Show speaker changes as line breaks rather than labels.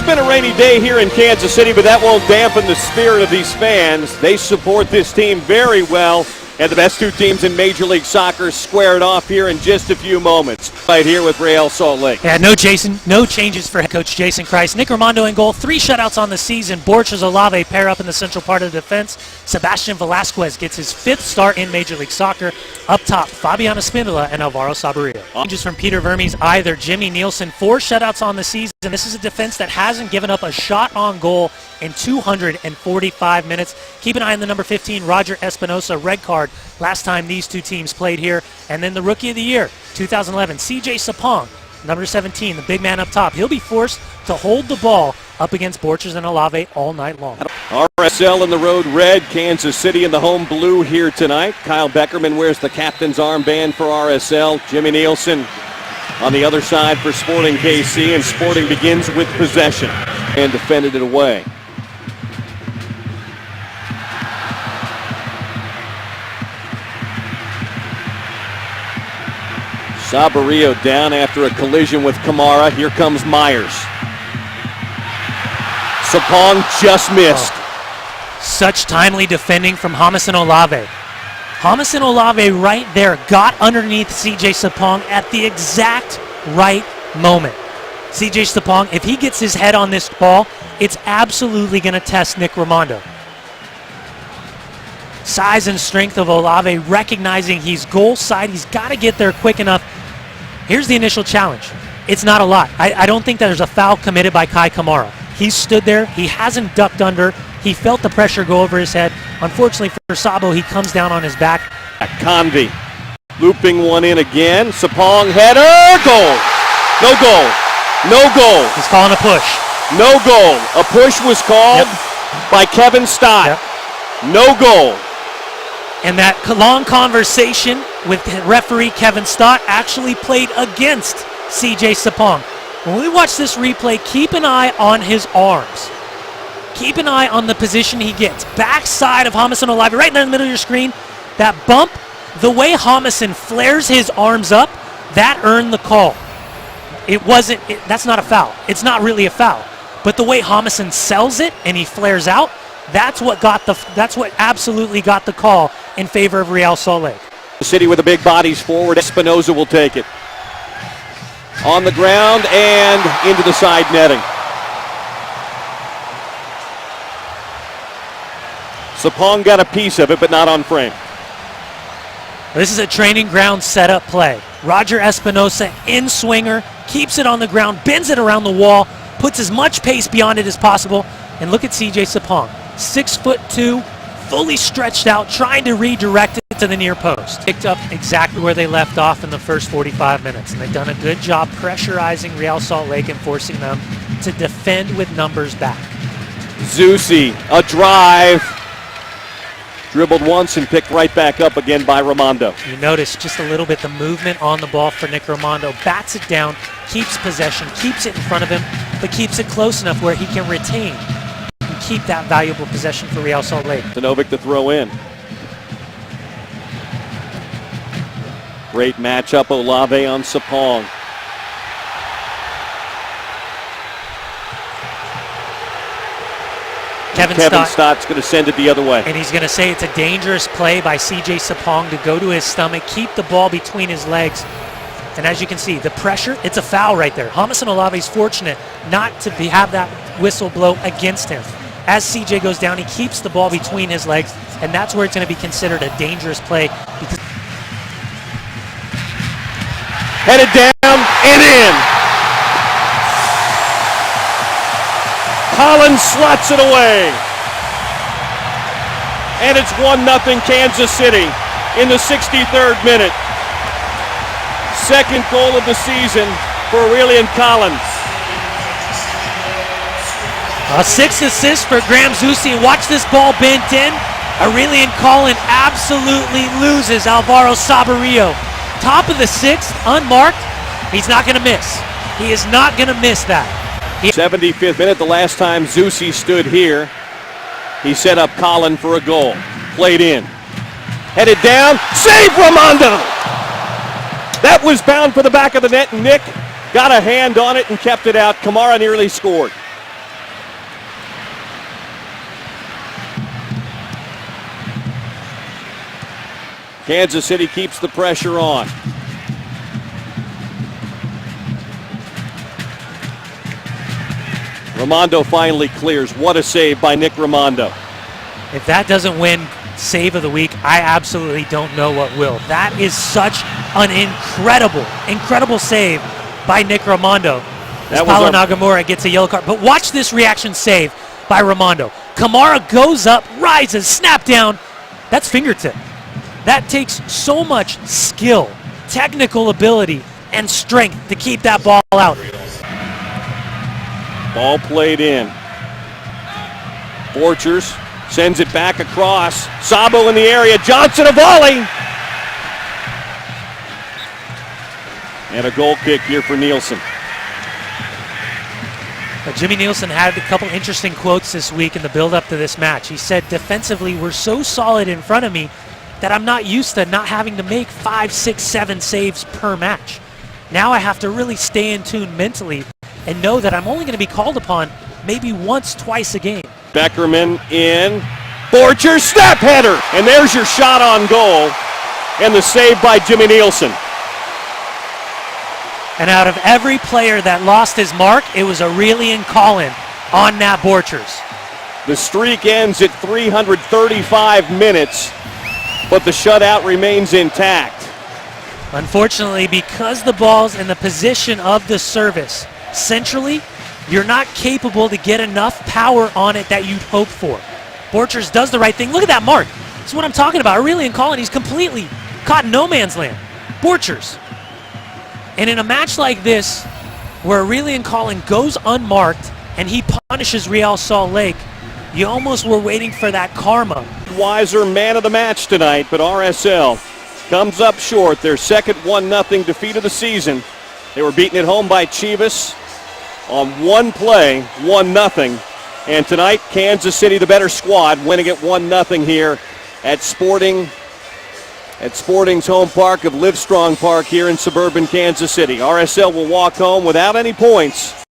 It's been a rainy day here in Kansas City, but that won't dampen the spirit of these fans. They support this team very well, and the best two teams in Major League Soccer squared off here in just a few moments. Right here with Real Salt Lake.
Yeah, no changes for head coach Jason Kreis. Nick Raimondo in goal, 3 shutouts on the season. Borges Olave pair up in the central part of the defense. Sebastian Velasquez gets his 5th start in Major League Soccer. Up top, Fabiano Spindola and Alvaro Saborio. Changes from Peter Vermes either. Jimmy Nielsen, 4 shutouts on the season. This is a defense that hasn't given up a shot on goal in 245 minutes. Keep an eye on the number 15, Roger Espinosa, red card last time these two teams played here. And then the Rookie of the Year, 2011, CJ Sapong, number 17, the big man up top. He'll be forced to hold the ball up against Borges and Olave all night long.
RSL in the road red, Kansas City in the home blue here tonight. Kyle Beckerman wears the captain's armband for RSL. Jimmy Nielsen on the other side for Sporting KC, and Sporting begins with possession and defended it away. Saborio down after a collision with Kamara. Here comes Myers. Sapong just missed.
Such timely defending from Jamison Olave. Jamison Olave right there got underneath CJ Sapong at the exact right moment. CJ Sapong, if he gets his head on this ball, it's absolutely going to test Nick Raimondo. Size and strength of Olave, recognizing he's goal side. He's got to get there quick enough. Here's the initial challenge. It's not a lot. I don't think that there's a foul committed by Kai Kamara. He stood there. He hasn't ducked under. He felt the pressure go over his head. Unfortunately for Sabo, he comes down on his back.
Convey looping one in again. Sapong header. Goal. No goal. No goal.
He's calling a push.
No goal. A push was called by Kevin Stott. No goal.
And that long conversation with referee Kevin Stott actually played against CJ Sapong. When we watch this replay, keep an eye on his arms. Keep an eye on the position he gets. Backside of Jamison Olave, right there in the middle of your screen. That bump, the way Jamison flares his arms up, that earned the call. That's not a foul. It's not really a foul. But the way Jamison sells it and he flares out, that's what absolutely got the call in favor of Real Salt Lake.
The city with the big bodies forward. Espinoza will take it. On the ground and into the side netting. Sapong got a piece of it, but not on frame.
This is a training ground setup play. Roger Espinosa in swinger, keeps it on the ground, bends it around the wall, puts as much pace beyond it as possible. And look at CJ Sapong, 6'2", fully stretched out, trying to redirect it to the near post. Picked up exactly where they left off in the first 45 minutes. And they've done a good job pressurizing Real Salt Lake and forcing them to defend with numbers back.
Zusi, a drive. Dribbled once and picked right back up again by Raimondo.
You notice just a little bit the movement on the ball for Nick Raimondo. Bats it down, keeps possession, keeps it in front of him, but keeps it close enough where he can retain and keep that valuable possession for Real Salt Lake.
Tanovic to throw in. Great matchup, Olave on Sapong. Kevin Stott's going to send it the other way.
And he's going to say it's a dangerous play by CJ Sapong to go to his stomach, keep the ball between his legs. And as you can see, the pressure, it's a foul right there. Jamison Olave's fortunate not to have that whistle blow against him. As CJ goes down, he keeps the ball between his legs, and that's where it's going to be considered a dangerous play. Because
headed down and in. Collins slots it away. And it's 1-0 Kansas City in the 63rd minute. Second goal of the season for Aurelian Collins.
6 assists for Graham Zusi. Watch this ball bent in. Aurelian Collins absolutely loses Alvaro Saborio. Top of the 6th, unmarked. He's not going to miss. He is not going to miss that.
75th minute, the last time Zusi stood here. He set up Collin for a goal. Played in. Headed down. Save Raimondo! That was bound for the back of the net, and Nick got a hand on it and kept it out. Kamara nearly scored. Kansas City keeps the pressure on. Raimondo finally clears. What a save by Nick Raimondo.
If that doesn't win Save of the Week, I absolutely don't know what will. That is such an incredible save by Nick Raimondo. Paulo Nagamura gets a yellow card. But watch this reaction save by Raimondo. Kamara goes up, rises, snap down. That's fingertip. That takes so much skill, technical ability, and strength to keep that ball out.
Ball played in. Borchers sends it back across. Sabo in the area. Johnson a volley. And a goal kick here for Nielsen.
Jimmy Nielsen had a couple interesting quotes this week in the build-up to this match. He said, defensively, we're so solid in front of me that I'm not used to not having to make 5, 6, 7 saves per match. Now I have to really stay in tune mentally and know that I'm only going to be called upon maybe once, twice a game.
Beckerman in. Borchers, snap header. And there's your shot on goal. And the save by Jimmy Nielsen.
And out of every player that lost his mark, it was Aurelian Collin on that Borchers.
The streak ends at 335 minutes, but the shutout remains intact.
Unfortunately, because the ball's in the position of the service, centrally, you're not capable to get enough power on it that you'd hope for. Borchers does the right thing. Look at that mark. That's what I'm talking about. Aurelian Collin, he's completely caught in no man's land. Borchers. And in a match like this, where Aurelian Collin goes unmarked and he punishes Real Salt Lake, you almost were waiting for that karma.
Weiser, man of the match tonight, but RSL comes up short. Their second 1-0 defeat of the season. They were beaten at home by Chivas on one play, 1-0. And tonight, Kansas City, the better squad, winning it 1-0 here at Sporting's home park of Livestrong Park here in suburban Kansas City. RSL will walk home without any points